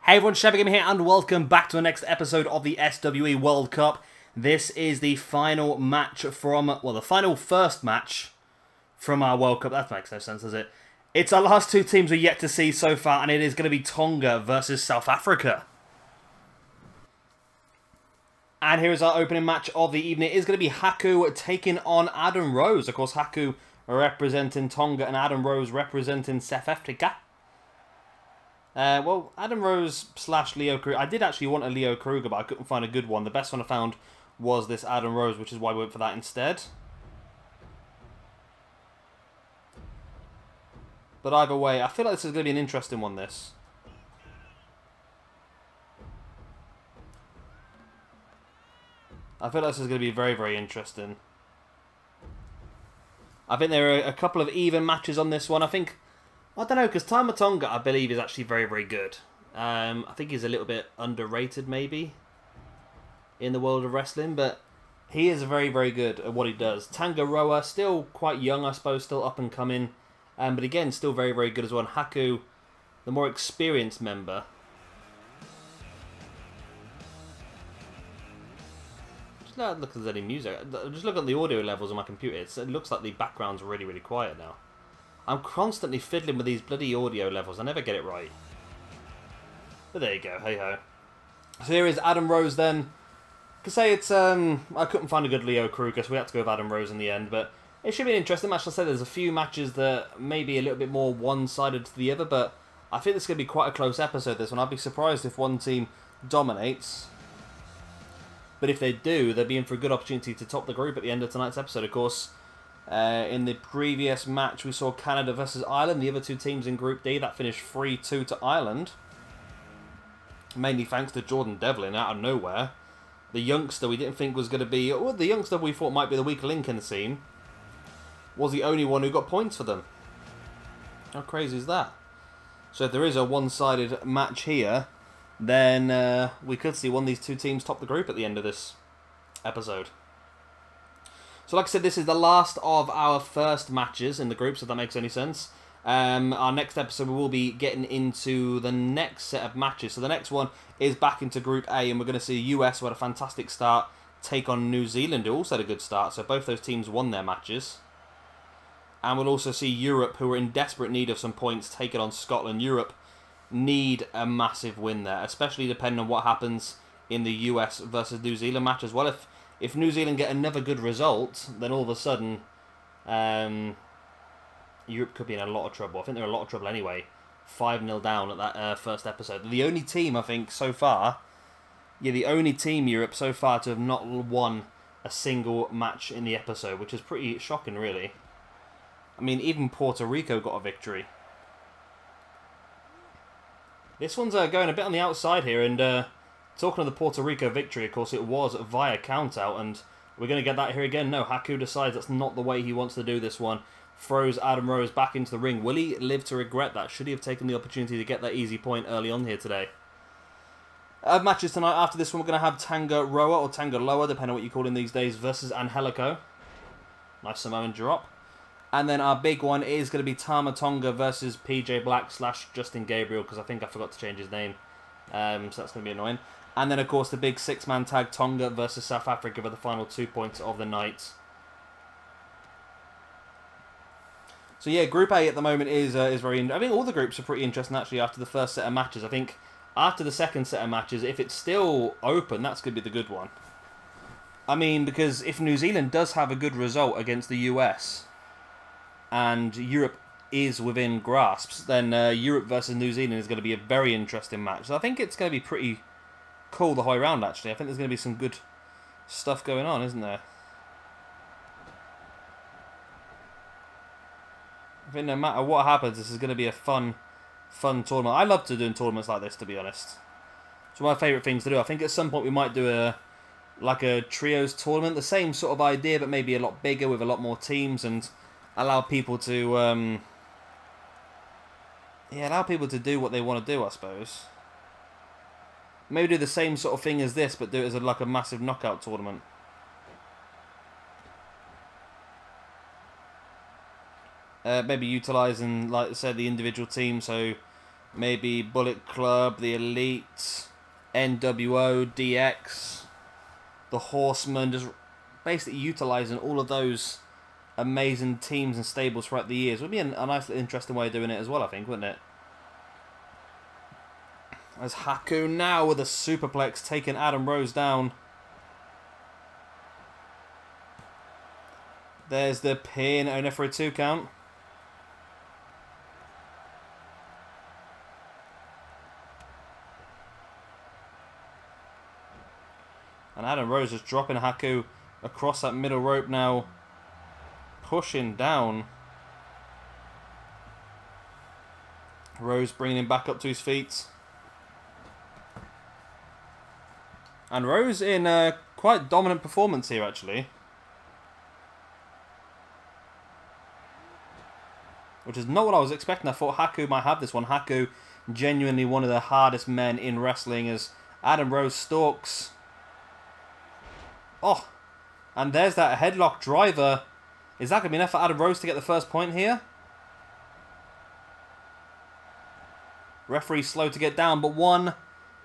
Hey everyone, Shebagame here and welcome back to the next episode of the SWE World Cup. This is the final match from, well, the final first match from our World Cup. That makes no sense, does it? It's our last two teams we're yet to see so far, and it is going to be Tonga versus South Africa. And here is our opening match of the evening. It is going to be Haku taking on Adam Rose. Of course, Haku representing Tonga and Adam Rose representing South Africa. Well, Adam Rose / Leo Kruger. I did actually want a Leo Kruger, but I couldn't find a good one. The best one I found was this Adam Rose, which is why we went for that instead. But either way, I feel like this is going to be an interesting one, this. I feel like this is going to be very, very interesting. I think there are a couple of even matches on this one. I don't know, because Tama Tonga, I believe, is actually very, very good. I think he's a little bit underrated, maybe, in the world of wrestling, but he is very, very good at what he does. Tanga Roa, still quite young, I suppose, still up and coming, but again, still very, very good as well. And Haku, the more experienced member. Just look if there's any music. Just look at the audio levels on my computer. It looks like the background's really, really quiet now. I'm constantly fiddling with these bloody audio levels. I never get it right. But there you go. Hey-ho. So here is Adam Rose then. I could say it's... I couldn't find a good Leo Kruger, so we had to go with Adam Rose in the end. But it should be an interesting match. I said there's a few matches that may be a little bit more one-sided to the other. But I think this is going to be quite a close episode, this one. I'd be surprised if one team dominates. But if they do, they'll be in for a good opportunity to top the group at the end of tonight's episode, of course. In the previous match, we saw Canada versus Ireland. The other two teams in Group D, that finished 3-2 to Ireland. Mainly thanks to Jordan Devlin out of nowhere. The youngster we didn't think was going to be... Or the youngster we thought might be the weak link in the team was the only one who got points for them. How crazy is that? So if there is a one-sided match here, then we could see one of these two teams top the group at the end of this episode. So like I said, this is the last of our first matches in the groups, if that makes any sense. Our next episode, we will be getting into the next set of matches. So the next one is back into Group A, and we're going to see US, who had a fantastic start, take on New Zealand, who also had a good start. So both those teams won their matches. And we'll also see Europe, who are in desperate need of some points, taking on Scotland. Europe need a massive win there, especially depending on what happens in the US versus New Zealand match as well. If New Zealand get another good result, then all of a sudden, Europe could be in a lot of trouble. I think they're in a lot of trouble anyway. 5-0 down at that first episode. The only team, I think, so far, the only team, Europe, so far to have not won a single match in the episode, which is pretty shocking, really. I mean, even Puerto Rico got a victory. This one's going a bit on the outside here, and... talking of the Puerto Rico victory, of course, it was via countout, and we're going to get that here again. No, Haku decides that's not the way he wants to do this one. Throws Adam Rose back into the ring. Will he live to regret that? Should he have taken the opportunity to get that easy point early on here today? Matches tonight. After this one, we're going to have Tanga Roa, or Tanga Loa, depending on what you call him these days, versus Angelico. Nice Samoan drop. And then our big one is going to be Tama Tonga versus PJ Black / Justin Gabriel, because I think I forgot to change his name. So that's going to be annoying. And then, of course, the big 6-man tag, Tonga versus South Africa, for the final 2 points of the night. So, yeah, Group A at the moment is very... I think all the groups are pretty interesting, actually, after the first set of matches. I think after the second set of matches, if it's still open, that's going to be the good one. I mean, because if New Zealand does have a good result against the US, and Europe is within grasps, then Europe versus New Zealand is going to be a very interesting match. So I think it's going to be pretty... cool the whole round, actually. I think there's going to be some good stuff going on, isn't there? I think no matter what happens, this is going to be a fun tournament. I love to do tournaments like this, to be honest. It's one of my favourite things to do. I think at some point we might do a trios tournament. The same sort of idea, but maybe a lot bigger with a lot more teams, and allow people to allow people to do what they want to do, I suppose. Maybe do the same sort of thing as this, but do it as like a massive knockout tournament. Maybe utilising, like I said, the individual team. So Maybe Bullet Club, the Elite, NWO, DX, the Horsemen, just basically utilising all of those amazing teams and stables throughout the years. Would be a nice, interesting way of doing it as well, I think, wouldn't it? As Haku now with a superplex taking Adam Rose down. There's the pin, only for a 2 count. And Adam Rose just dropping Haku across that middle rope now. Pushing down. Rose bringing him back up to his feet. And Rose in a quite dominant performance here, actually. Which is not what I was expecting. I thought Haku might have this one. Haku, genuinely one of the hardest men in wrestling, as Adam Rose stalks. Oh, and there's that headlock driver. Is that going to be enough for Adam Rose to get the first point here? Referee slow to get down, but 1,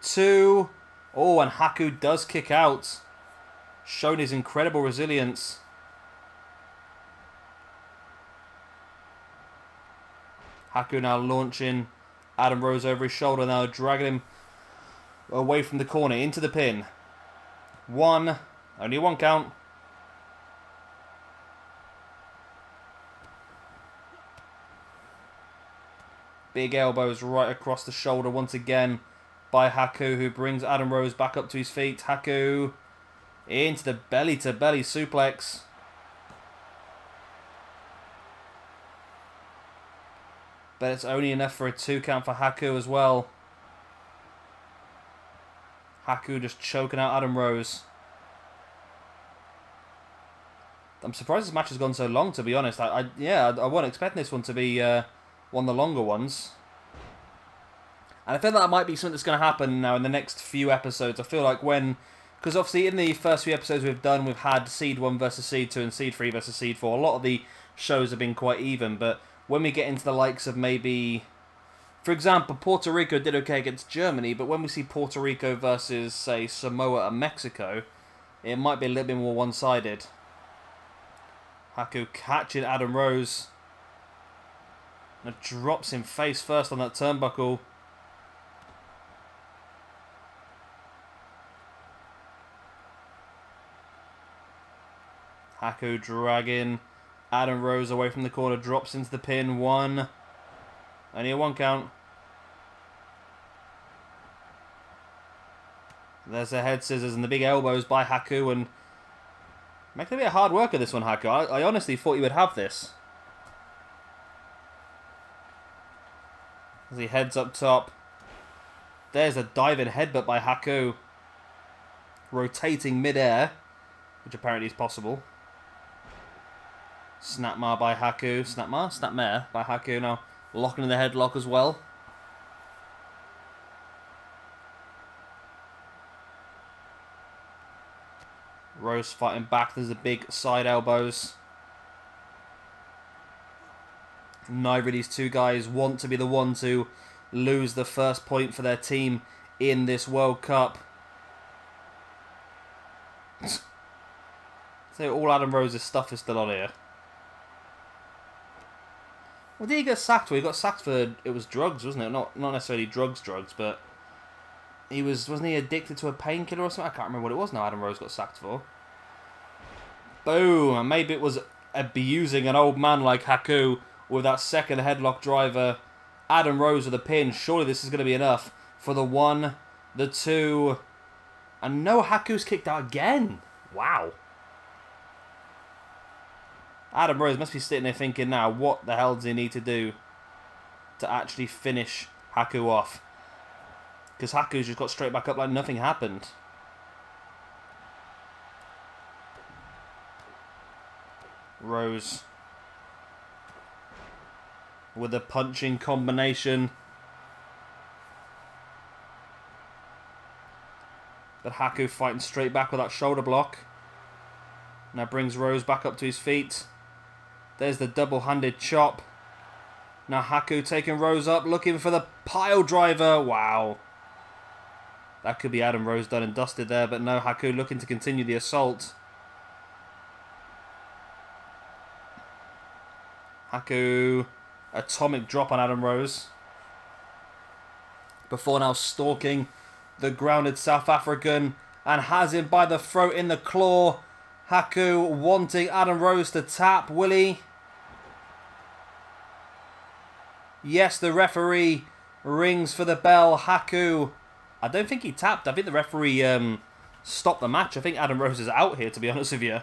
2... Oh, and Haku does kick out. Showing his incredible resilience. Haku now launching Adam Rose over his shoulder now, dragging him away from the corner into the pin. 1, only 1 count. Big elbows right across the shoulder once again by Haku, who brings Adam Rose back up to his feet. Haku into the belly-to-belly suplex. But it's only enough for a 2 count for Haku as well. Haku just choking out Adam Rose. I'm surprised this match has gone so long, to be honest. I wasn't expecting this one to be one of the longer ones. And I feel like that might be something that's going to happen now in the next few episodes. I feel like because obviously in the first few episodes we've had Seed 1 versus Seed 2 and Seed 3 versus Seed 4. A lot of the shows have been quite even, but when we get into the likes of maybe, for example, Puerto Rico did okay against Germany, but when we see Puerto Rico versus, say, Samoa and Mexico, it might be a little bit more one-sided. Haku catching Adam Rose. And drops him face first on that turnbuckle. Haku dragging Adam Rose away from the corner, drops into the pin. 1. Only a 1 count. There's the head scissors and the big elbows by Haku, and making a bit of hard work of this one, Haku. I honestly thought you would have this. As he heads up top. There's a diving headbutt by Haku. Rotating mid-air, which apparently is possible. Snapmare by Haku. Snapmare by Haku now. Locking in the headlock as well. Rose fighting back. There's the big side elbows. Neither of these two guys want to be the one to lose the first point for their team in this World Cup. So all Adam Rose's stuff is still on here. Well, did he get sacked for? He got sacked for, it was drugs, wasn't it? Not necessarily drugs, but wasn't he addicted to a painkiller or something? I can't remember what it was now Adam Rose got sacked for. Boom, and maybe it was abusing an old man like Haku with that second headlock driver. Adam Rose with a pin. Surely this is going to be enough for the 1, the 2, and no, Haku's kicked out again. Wow. Adam Rose must be sitting there thinking now, what the hell does he need to do to actually finish Haku off? Because Haku's just got straight back up like nothing happened. Rose with a punching combination. But Haku fighting straight back with that shoulder block. Now brings Rose back up to his feet. There's the double-handed chop. Now Haku taking Rose up, looking for the pile driver. Wow. That could be Adam Rose done and dusted there, but no, Haku looking to continue the assault. Haku, atomic drop on Adam Rose. Before now stalking the grounded South African and has him by the throat in the claw. Haku wanting Adam Rose to tap. Will he? Yes, the referee rings for the bell. Haku, I don't think he tapped. I think the referee stopped the match. I think Adam Rose is out here, to be honest with you.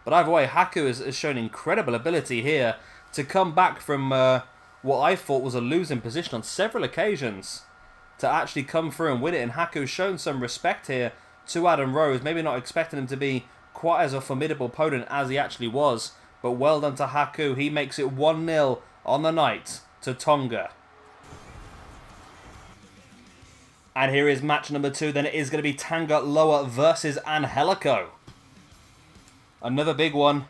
But either way, Haku has shown incredible ability here to come back from what I thought was a losing position on several occasions to actually come through and win it. And Haku's shown some respect here to Adam Rose. Maybe not expecting him to be quite as a formidable opponent as he actually was. But well done to Haku. He makes it 1-0 on the night to Tonga. And here is match number 2. Then it is going to be Tanga Roa versus Angelico. Another big one.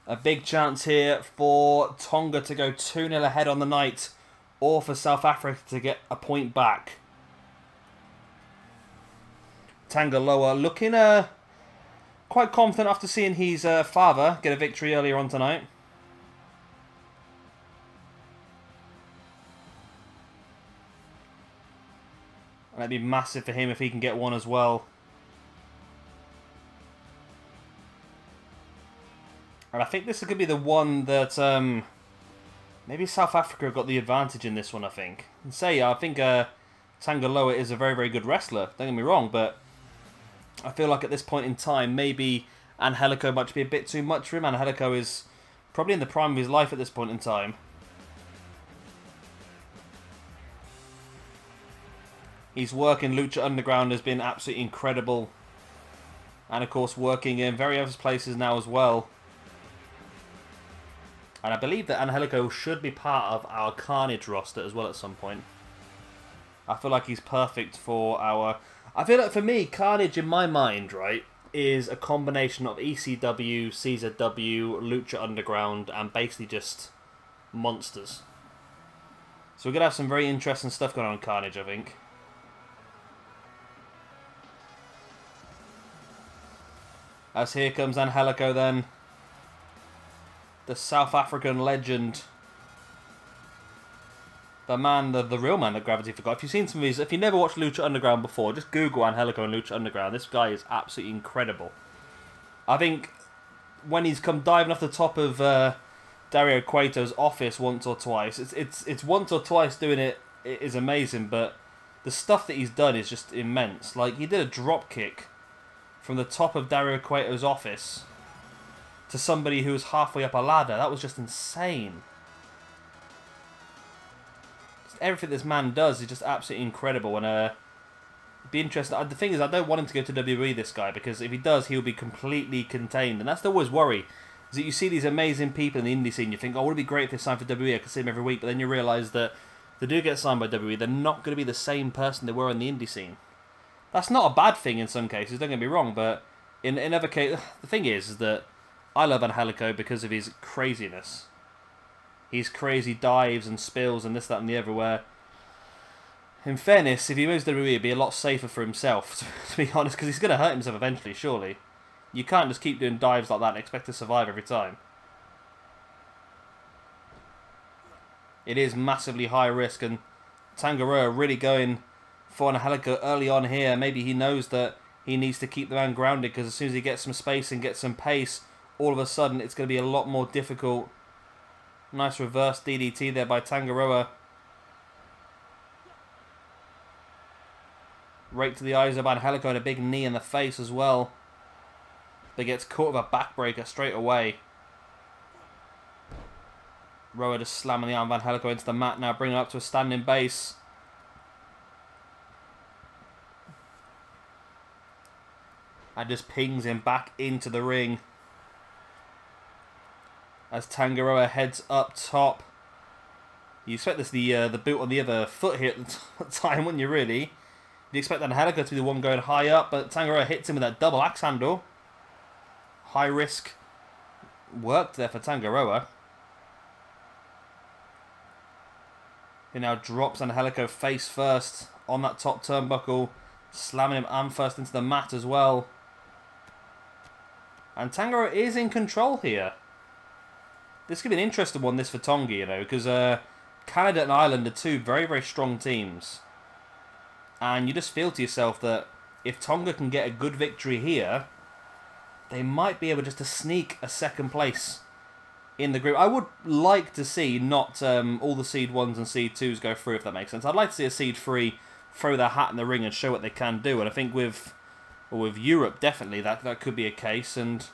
A big chance here for Tonga to go 2-0 ahead on the night, or for South Africa to get a point back. Tanga Roa looking quite confident after seeing his father get a victory earlier on tonight. And that'd be massive for him if he can get one as well. And I think this could be the one that maybe South Africa got the advantage in this one, I think. And I think Tanga Roa is a very, very good wrestler. Don't get me wrong, but I feel like at this point in time, maybe Angelico might be a bit too much for him. Angelico is probably in the prime of his life at this point in time. His work in Lucha Underground has been absolutely incredible. And of course working in various places now as well. And I believe that Angelico should be part of our Carnage roster as well at some point. I feel like he's perfect for our... I feel like for me, Carnage in my mind, right, is a combination of ECW, CZW, Lucha Underground, and basically just monsters. So we're going to have some very interesting stuff going on in Carnage, I think. As here comes Angelico then. The South African legend. The man, the real man that Gravity forgot. If you've seen some of these, if you never watched Lucha Underground before, just Google Angelico and Lucha Underground. This guy is absolutely incredible. I think when he's come diving off the top of Dario Cueto's office once or twice, it's once or twice doing it is amazing, but the stuff that he's done is just immense. Like, he did a drop kick from the top of Dario Cueto's office to somebody who was halfway up a ladder. That was just insane. Just everything this man does is just absolutely incredible. And it'd be interesting. The thing is, I don't want him to go to WWE, this guy, because if he does, he'll be completely contained. And that's the always worry. Is that you see these amazing people in the indie scene, you think, oh, would it be great if they signed for WWE? I could see them every week. But then you realise that if they do get signed by WWE, they're not going to be the same person they were in the indie scene. That's not a bad thing in some cases, don't get me wrong. But in other cases, the thing is that I love Angelico because of his craziness. His crazy dives and spills and this, that and the other, where, in fairness, if he moves to WWE, it'd be a lot safer for himself, to be honest, because he's going to hurt himself eventually, surely. You can't just keep doing dives like that and expect to survive every time. It is massively high risk, and Tanga Roa really going for Angelico early on here. Maybe he knows that he needs to keep the man grounded, because as soon as he gets some space and gets some pace, all of a sudden it's going to be a lot more difficult. Nice reverse DDT there by Tanga Roa. Right to the eyes of Angelico and a big knee in the face as well. But gets caught with a backbreaker straight away. Roa just slamming the arm of Angelico into the mat now, bringing it up to a standing base. And just pings him back into the ring. As Tanga Roa heads up top. You expect this the boot on the other foot here at the time, wouldn't you, really? You expect Angelico to be the one going high up, but Tanga Roa hits him with that double axe handle. High risk worked there for Tanga Roa. He now drops Angelico face first on that top turnbuckle, slamming him arm first into the mat as well. And Tanga Roa is in control here. This could be an interesting one, this for Tonga, you know, because Canada and Ireland are two very, very strong teams. And you just feel to yourself that if Tonga can get a good victory here, they might be able just to sneak a second place in the group. I would like to see not all the seed 1s and seed 2s go through, if that makes sense. I'd like to see a seed 3 throw their hat in the ring and show what they can do. And I think with Europe, definitely, that could be a case. And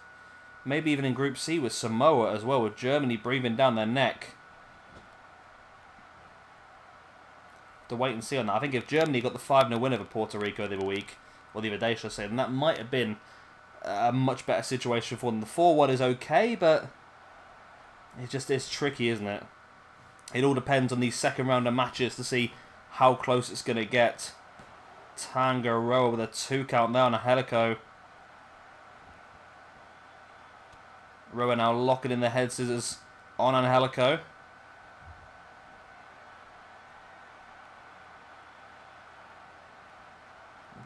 maybe even in Group C with Samoa as well, with Germany breathing down their neck. To wait and see on that. I think if Germany got the 5-0 win over Puerto Rico the other week, or the other day, should I say, then that might have been a much better situation for them. The 4-1 is okay, but it's tricky, isn't it? It all depends on these second round of matches to see how close it's going to get. Tanga Roa with a 2 count there on Angelico. Roa now locking in the head scissors on Angelico.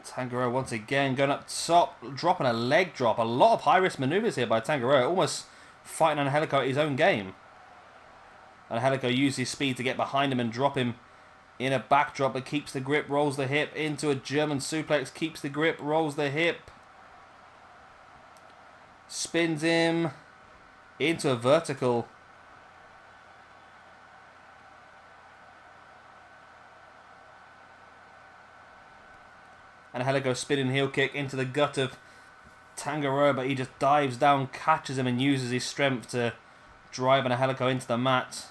Tanga Roa once again going up top, dropping a leg drop. A lot of high-risk maneuvers here by Tanga Roa, almost fighting Angelico at his own game. Angelico uses his speed to get behind him and drop him in a backdrop, but keeps the grip, rolls the hip into a German suplex, keeps the grip, rolls the hip. Spins him into a vertical. And Angelico spinning heel kick into the gut of Tanga Roa, but he just dives down, catches him and uses his strength to drive Angelico into the mat.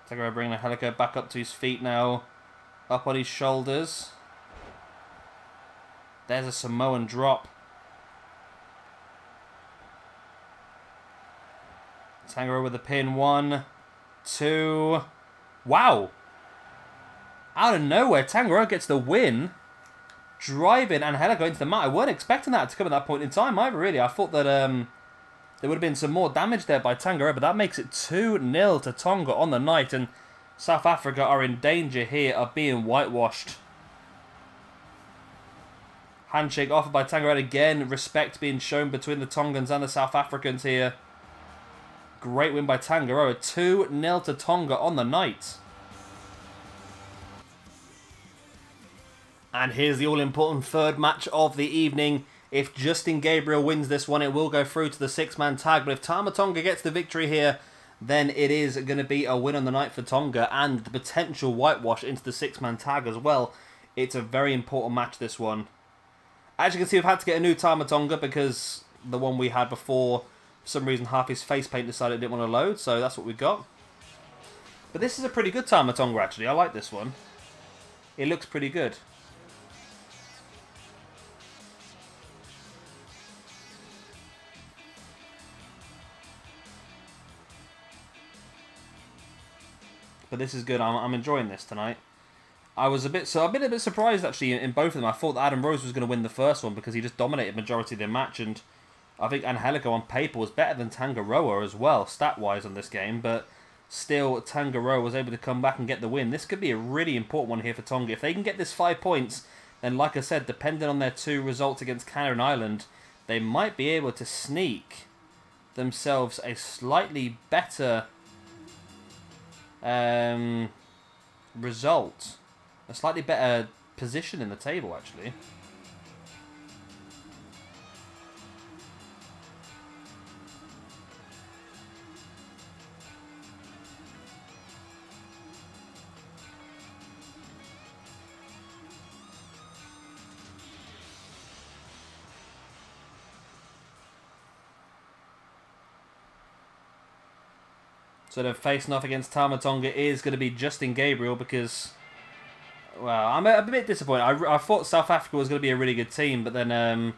Tanga Roa bringing Angelico back up to his feet now, up on his shoulders. There's a Samoan drop. Tanga Roa with the pin. 1, 2. Wow! Out of nowhere, Tanga Roa gets the win, driving Angelico into the mat. I weren't expecting that to come at that point in time either, really. I thought that there would have been some more damage there by Tanga Roa, but that makes it 2-0 to Tonga on the night, and South Africa are in danger here of being whitewashed. Handshake offered by Tanga Roa again. Respect being shown between the Tongans and the South Africans here. Great win by Tanga Roa. 2-0 to Tonga on the night. And here's the all-important third match of the evening. If Justin Gabriel wins this one, it will go through to the 6-man tag. But if Tama Tonga gets the victory here, then it is going to be a win on the night for Tonga and the potential whitewash into the 6-man tag as well. It's a very important match, this one. As you can see, we've had to get a new Tama Tonga because the one we had before, for some reason, half his face paint decided it didn't want to load, so that's what we got. But this is a pretty good Tama Tonga, actually. I like this one. It looks pretty good. But this is good. I'm enjoying this tonight. I've been a bit surprised actually in both of them. I thought that Adam Rose was going to win the first one because he just dominated majority of the match, and I think Angelico on paper was better than Tanga Roa as well, stat-wise on this game, but still Tanga Roa was able to come back and get the win. This could be a really important one here for Tonga. If they can get this 5 points, then like I said, depending on their 2 results against Canada and Ireland, they might be able to sneak themselves a slightly better result. A slightly better position in the table, actually. So then facing off against Tama Tonga is going to be Justin Gabriel because, well, I'm a bit disappointed. I thought South Africa was going to be a really good team, but then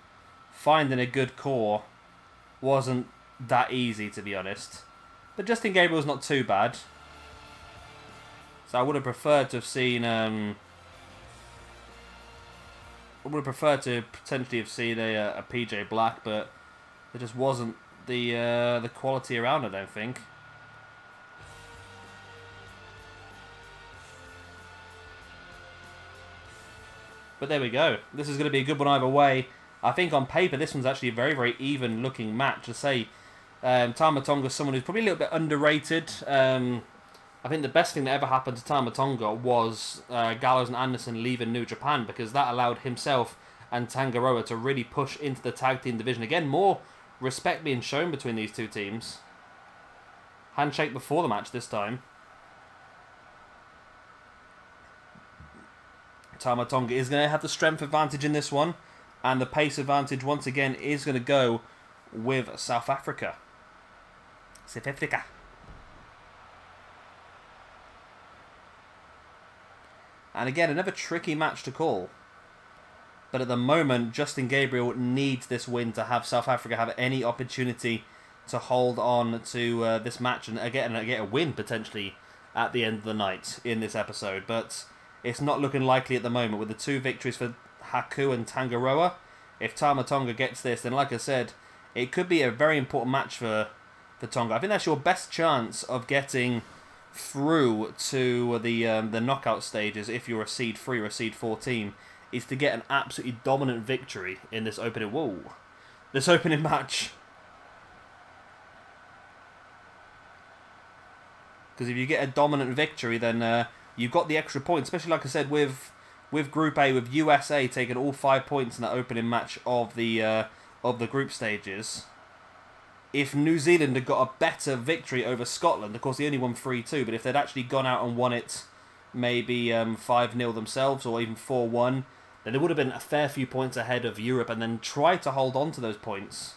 finding a good core wasn't that easy, to be honest. But Justin Gabriel's not too bad. So I would have preferred to have seen I would have preferred to potentially have seen a PJ Black, but there just wasn't the quality around, I don't think. But there we go. This is going to be a good one either way. I think on paper this one's actually a very, very even looking match. To say Tama Tonga is someone who's probably a little bit underrated. I think the best thing that ever happened to Tama Tonga was Gallows and Anderson leaving New Japan, because that allowed himself and Tanga Roa to really push into the tag team division. Again, more respect being shown between these two teams. Handshake before the match this time. Tama Tonga is going to have the strength advantage in this one, and the pace advantage once again is going to go with South Africa. South Africa. And again, another tricky match to call. But at the moment, Justin Gabriel needs this win to have South Africa have any opportunity to hold on to this match and get a win potentially at the end of the night in this episode. But it's not looking likely at the moment with the 2 victories for Haku and Tanga Roa. If Tama Tonga gets this, then like I said, it could be a very important match for Tonga. I think that's your best chance of getting through to the knockout stages if you're a seed 3 or a seed 4 team, is to get an absolutely dominant victory in this opening match. Because if you get a dominant victory, then you've got the extra points, especially like I said with Group A, with USA taking all 5 points in that opening match of the group stages. If New Zealand had got a better victory over Scotland, of course they only won 3-2, but if they'd actually gone out and won it maybe 5-0 themselves or even 4-1, then they would have been a fair few points ahead of Europe, and then try to hold on to those points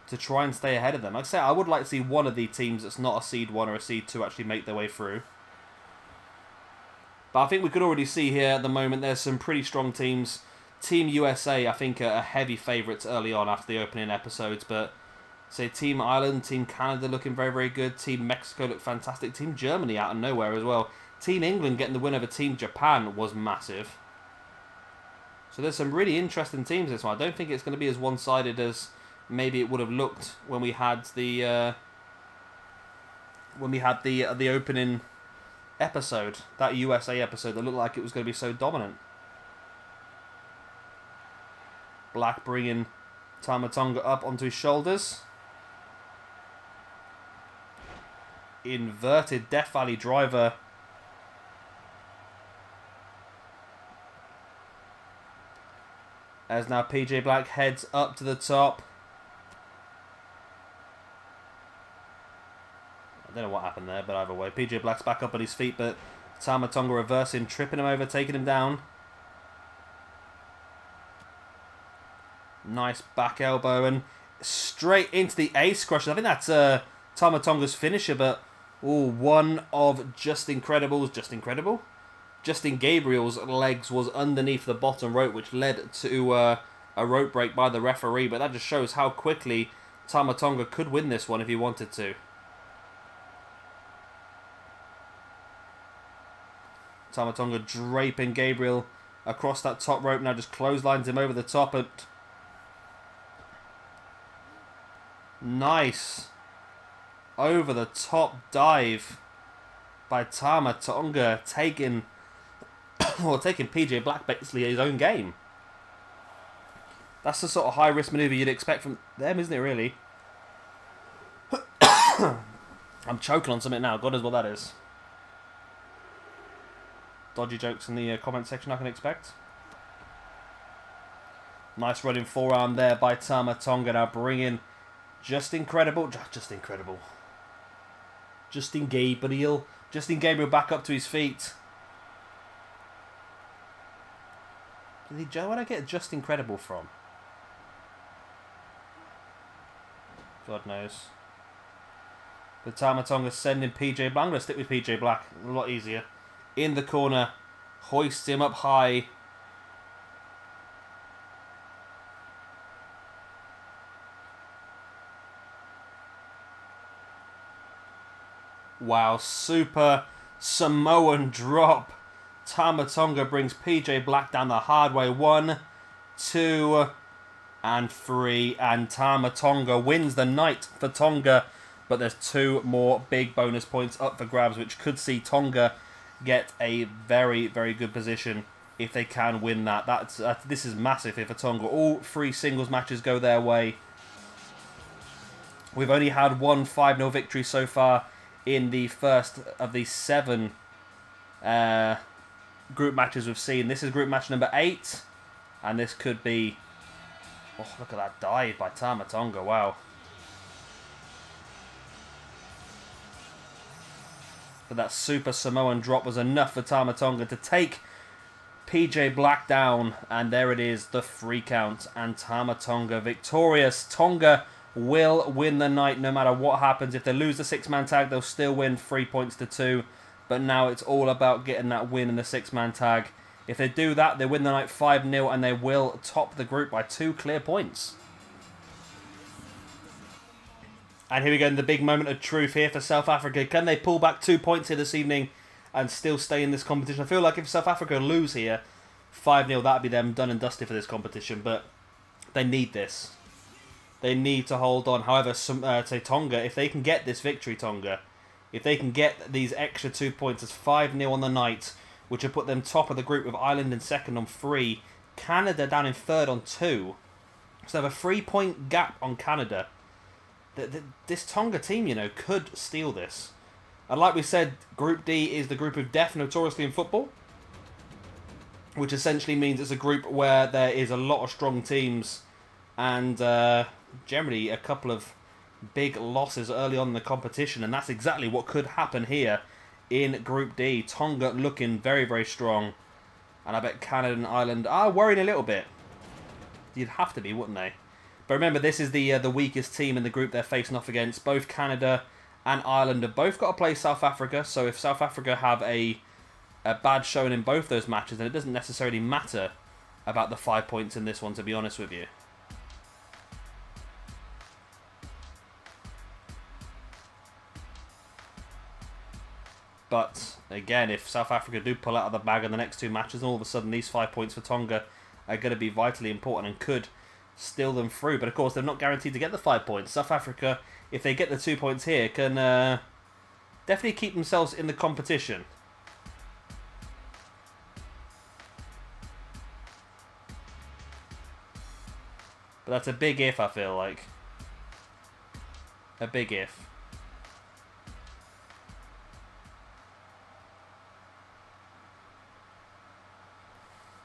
to try and stay ahead of them. Like I say, I would like to see one of the teams that's not a seed 1 or a seed 2 actually make their way through. But I think we could already see here at the moment there's some pretty strong teams. Team USA, I think, are heavy favourites early on after the opening episodes, but say Team Ireland, Team Canada looking very, very good. Team Mexico looked fantastic. Team Germany out of nowhere as well. Team England getting the win over Team Japan was massive. So there's some really interesting teams this one. I don't think it's going to be as one-sided as maybe it would have looked when we had the opening episode, that USA episode that looked like it was going to be so dominant. Black bringing Tama Tonga up onto his shoulders. Inverted Death Valley driver. As now PJ Black heads up to the top. I don't know what happened there, but either way, PJ Black's back up on his feet, but Tama Tonga reversing, tripping him over, taking him down. Nice back elbow and straight into the ace crusher. I think that's Tama Tonga's finisher, but one of Justin Gabriel's legs was underneath the bottom rope, which led to a rope break by the referee. But that just shows how quickly Tama Tonga could win this one if he wanted to. Tama Tonga draping Gabriel across that top rope, now just clotheslines him over the top. And nice over the top dive by Tama Tonga, taking PJ Black basically his own game. That's the sort of high risk maneuver you'd expect from them, isn't it, really? I'm choking on something now, God knows what that is. Dodgy jokes in the comment section, I can expect. Nice running forearm there by Tama Tonga, now bringing Justin Gabriel back up to his feet. Where did I get Just Incredible from? God knows. But Tama Tonga sending PJ Black. I'm going to stick with PJ Black. A lot easier. In the corner. Hoists him up high. Wow, super Samoan drop Tama Tonga brings PJ Black down the hard way. 1, 2, and 3. And Tama Tonga wins the night for Tonga. But there's 2 more big bonus points up for grabs, which could see Tonga get a very, very good position if they can win that. This is massive here for Tonga. All 3 singles matches go their way. We've only had 1 5-0 victory so far in the first of the 7 group matches we've seen. This is group match number 8. And this could be... Oh, look at that dive by Tama Tonga. Wow. But that Super Samoan drop was enough for Tama Tonga to take PJ Black down. And there it is, the 3 count. And Tama Tonga victorious. Tonga will win the night no matter what happens. If they lose the 6-man tag, they'll still win 3 points to 2. But now it's all about getting that win in the 6-man tag. If they do that, they win the night 5-0 and they will top the group by 2 clear points. And here we go in the big moment of truth here for South Africa. Can they pull back 2 points here this evening and still stay in this competition? I feel like if South Africa lose here, 5-0, that'd be them done and dusted for this competition. But they need this. They need to hold on. However, say Tonga, if they can get this victory, Tonga, if they can get these extra 2 points, it's 5-0 on the night, which will put them top of the group with Ireland in second on 3, Canada down in third on 2. So they have a 3-point gap on Canada. This Tonga team, you know, could steal this. And like we said, Group D is the group of death notoriously in football, which essentially means it's a group where there is a lot of strong teams and generally a couple of big losses early on in the competition, and that's exactly what could happen here in Group D. Tonga looking very, very strong, and I bet Canada and Ireland are worrying a little bit. You'd have to be, wouldn't they? But remember, this is the weakest team in the group they're facing off against. Both Canada and Ireland have both got to play South Africa, so if South Africa have a bad showing in both those matches, then it doesn't necessarily matter about the 5 points in this one, to be honest with you. But, again, if South Africa do pull out of the bag in the next 2 matches, all of a sudden these 5 points for Tonga are going to be vitally important and could steal them through. But, of course, they're not guaranteed to get the 5 points. South Africa, if they get the 2 points here, can definitely keep themselves in the competition. But that's a big if, I feel like. A big if.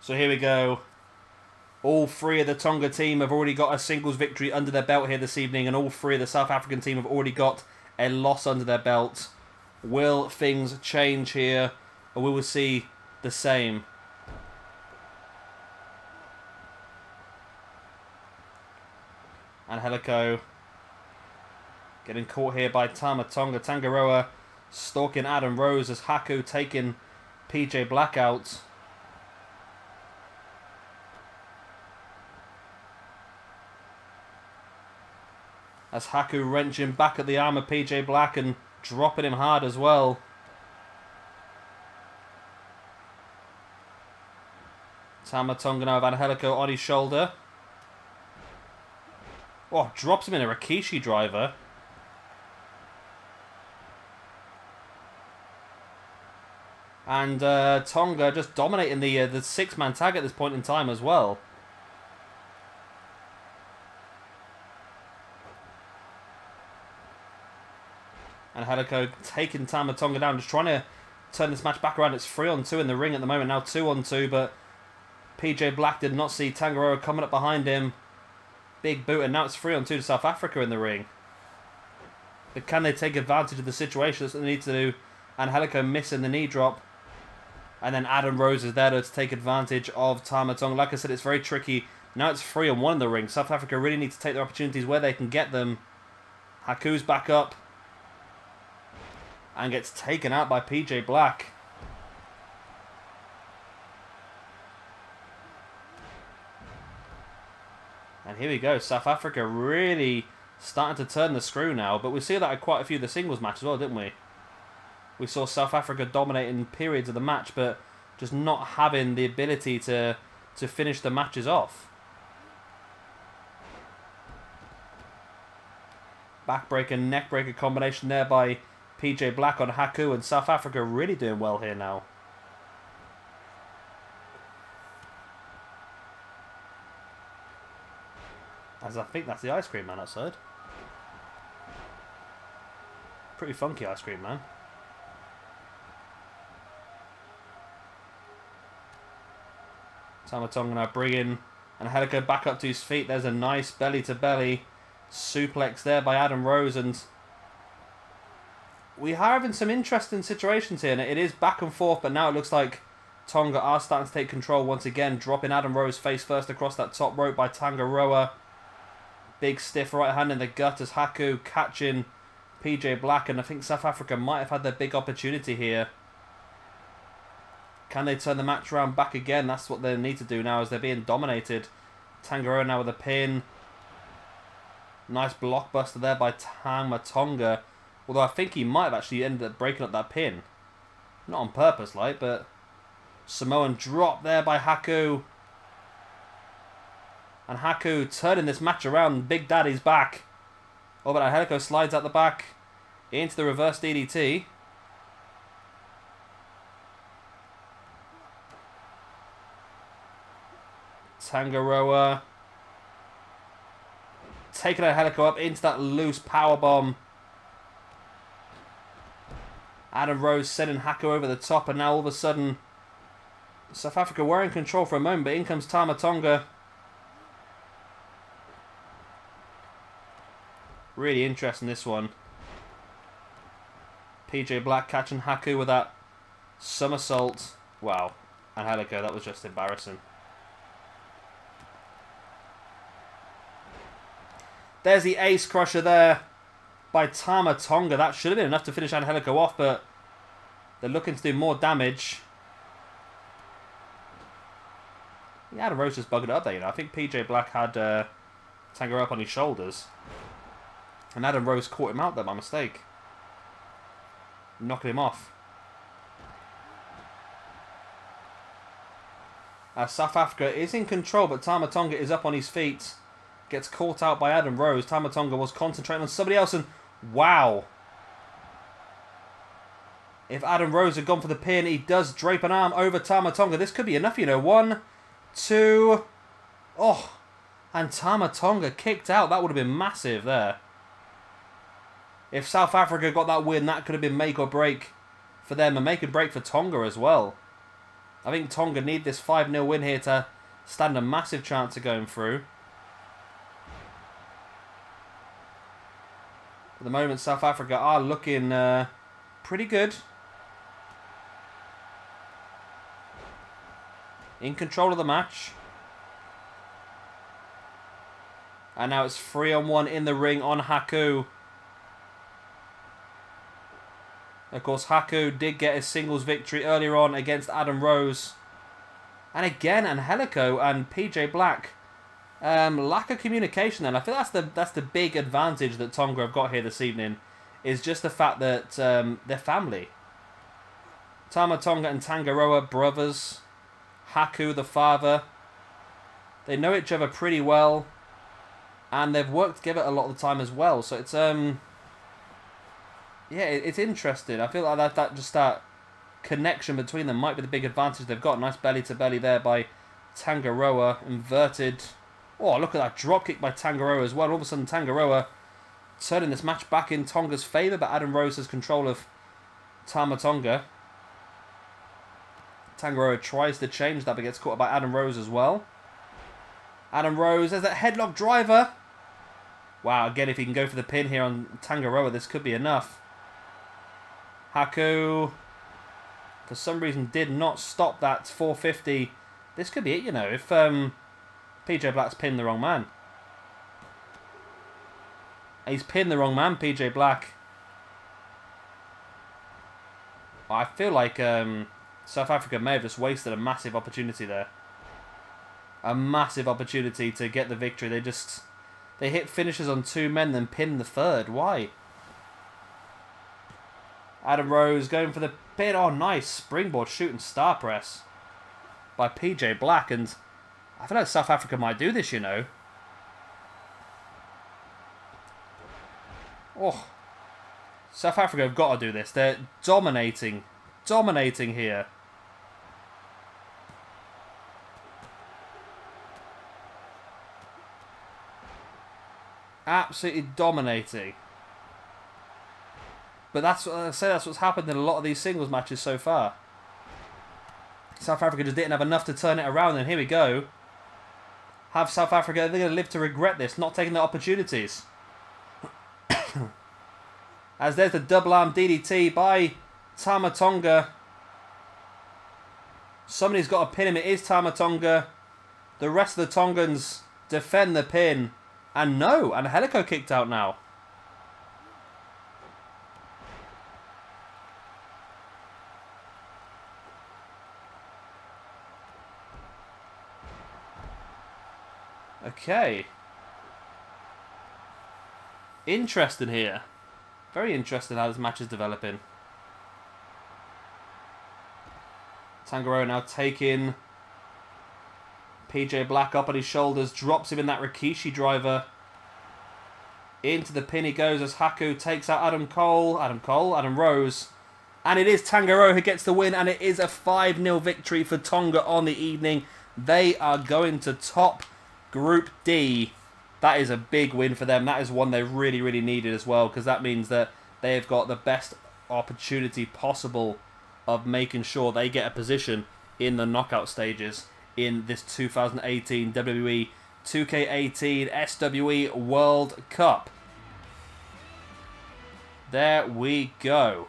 So here we go. All 3 of the Tonga team have already got a singles victory under their belt here this evening, and all 3 of the South African team have already got a loss under their belt. Will things change here, or will we see the same? Angelico getting caught here by Tama Tonga. Tanga Roa stalking Adam Rose as Haku taking PJ Black out. As Haku wrenching back at the arm of PJ Black and dropping him hard as well. Tama Tonga now with Angelico on his shoulder. Oh, drops him in a Rikishi driver. And Tonga just dominating the 6-man tag at this point in time as well. Angelico taking Tama Tonga down, just trying to turn this match back around. It's 3-on-2 in the ring at the moment, now 2-on-2, but PJ Black did not see Tanga Roa coming up behind him. Big boot, and now it's 3-on-2 to South Africa in the ring. But can they take advantage of the situation? That's what they need to do. Angelico missing the knee drop. And then Adam Rose is there to take advantage of Tama Tonga. Like I said, it's very tricky. Now it's 3-on-1 in the ring. South Africa really need to take their opportunities where they can get them. Haku's back up. And gets taken out by PJ Black. And here we go. South Africa really starting to turn the screw now. But we see that at quite a few of the singles matches as well, didn't we? We saw South Africa dominating periods of the match, but just not having the ability to finish the matches off. Backbreaker, neckbreaker combination there by PJ Black on Haku, and South Africa really doing well here now. As I think that's the ice cream man outside. Pretty funky ice cream man. Tama Tonga now bringing Angelico back up to his feet. There's a nice belly-to-belly suplex there by Adam Rose, and we are having some interesting situations here, and it is back and forth, but now it looks like Tonga are starting to take control once again, dropping Adam Rose face first across that top rope by Tanga Roa. Big stiff right hand in the gut as Haku catching PJ Black, and I think South Africa might have had their big opportunity here. Can they turn the match around back again? That's what they need to do now as they're being dominated. Tanga Roa now with a pin. Nice blockbuster there by Tama Tonga. Although I think he might have actually ended up breaking up that pin. Not on purpose, like, but Samoan drop there by Haku. And Haku turning this match around. Big Daddy's back. Oh, but Angelico slides out the back into the reverse DDT. Tanga Roa taking Angelico up into that loose powerbomb. Adam Rose sending Haku over the top, and now all of a sudden South Africa were in control for a moment, but in comes Tama Tonga. Really interesting this one. PJ Black catching Haku with that somersault. Wow. Angelico, that was just embarrassing. There's the ace crusher there by Tama Tonga. That should have been enough to finish Angelico off, but they're looking to do more damage. Yeah, Adam Rose just buggered it up there, you know. I think PJ Black had Tanga up on his shoulders, and Adam Rose caught him out there by mistake, knocking him off. South Africa is in control, but Tama Tonga is up on his feet. Gets caught out by Adam Rose. Tama Tonga was concentrating on somebody else, and wow. If Adam Rose had gone for the pin, he does drape an arm over Tama Tonga. This could be enough, you know. 1, 2. Oh, and Tama Tonga kicked out. That would have been massive there. If South Africa got that win, that could have been make or break for them, and make or break for Tonga as well. I think Tonga need this 5-0 win here to stand a massive chance of going through. At the moment, South Africa are looking pretty good. In control of the match. And now it's 3-on-1 in the ring on Haku. Of course, Haku did get a singles victory earlier on against Adam Rose. And again, Angelico and PJ Black. Lack of communication, and I feel that's the big advantage that Tonga have got here this evening, is just the fact that they're family. Tama Tonga and Tanga Roa, brothers. Haku, the father. They know each other pretty well, and they've worked together a lot of the time as well. So it's yeah, it's interesting. I feel like that connection between them might be the big advantage they've got. Nice belly to belly there by Tanga Roa, inverted. Oh, look at that dropkick by Tanga Roa as well. All of a sudden, Tanga Roa turning this match back in Tonga's favour, but Adam Rose has control of Tama Tonga. Tanga Roa tries to change that, but gets caught by Adam Rose as well. Adam Rose, there's that headlock driver. Wow, again, if he can go for the pin here on Tanga Roa, this could be enough. Haku, for some reason, did not stop that 450. This could be it, you know, if PJ Black's pinned the wrong man. He's pinned the wrong man, PJ Black. I feel like South Africa may have just wasted a massive opportunity there. A massive opportunity to get the victory. They hit finishes on 2 men, then pinned the 3rd. Why? Adam Rose going for the pin. Oh, nice. Springboard shooting star press. by PJ Black, and I feel like South Africa might do this, you know. Oh, South Africa have got to do this. They're dominating here. Absolutely dominating. But that's what I say. That's what's happened in a lot of these singles matches so far. South Africa just didn't have enough to turn it around, and here we go. Have South Africa, they're going to live to regret this, not taking the opportunities. As there's the double arm DDT by Tama Tonga. Somebody's got to pin him. It is Tama Tonga. The rest of the Tongans defend the pin. And no, and Angelico kicked out now. Okay. Interesting here. Very interesting how this match is developing. Tanga Roa now taking PJ Black up on his shoulders, drops him in that Rikishi driver. Into the pin he goes as Haku takes out Adam Rose. And it is Tanga Roa who gets the win, and it is a 5-0 victory for Tonga on the evening. They are going to top Group D. That is a big win for them. That is one they really, really needed as well, because that means that they have got the best opportunity possible of making sure they get a position in the knockout stages in this 2018 WWE 2K18 SWE World Cup. There we go.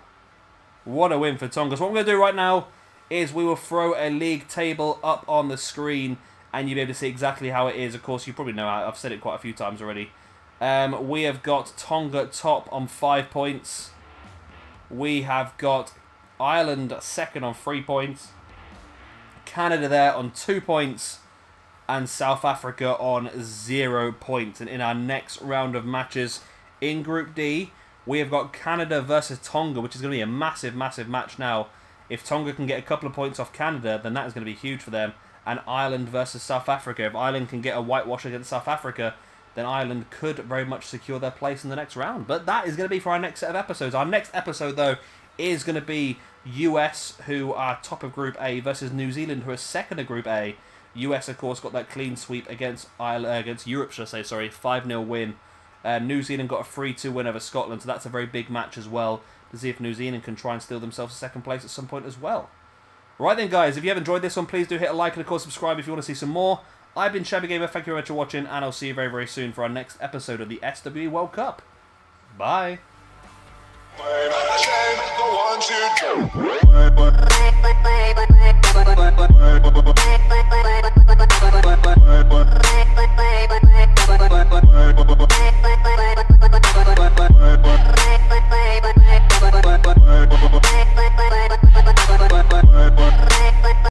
What a win for Tonga. So what I'm going to do right now is we will throw a league table up on the screen, and you'll be able to see exactly how it is. Of course, you probably know how. I've said it quite a few times already. We have got Tonga top on 5 points. We have got Ireland second on 3 points. Canada there on 2 points. And South Africa on 0 points. And in our next round of matches in Group D, we have got Canada versus Tonga, which is going to be a massive, massive match now. If Tonga can get a couple of points off Canada, then that is going to be huge for them. And Ireland versus South Africa. If Ireland can get a whitewash against South Africa, then Ireland could very much secure their place in the next round. But that is going to be for our next set of episodes. Our next episode, though, is going to be US, who are top of Group A, versus New Zealand, who are second of Group A. US, of course, got that clean sweep against Europe, should I say, sorry, 5-0 win. New Zealand got a 3-2 win over Scotland, so that's a very big match as well, to see if New Zealand can try and steal themselves a second place at some point as well. Right then, guys, if you have enjoyed this one, please do hit a like and, of course, subscribe if you want to see some more. I've been Shabby Gamer, thank you very much for watching, and I'll see you very, very soon for our next episode of the SWE World Cup. Bye.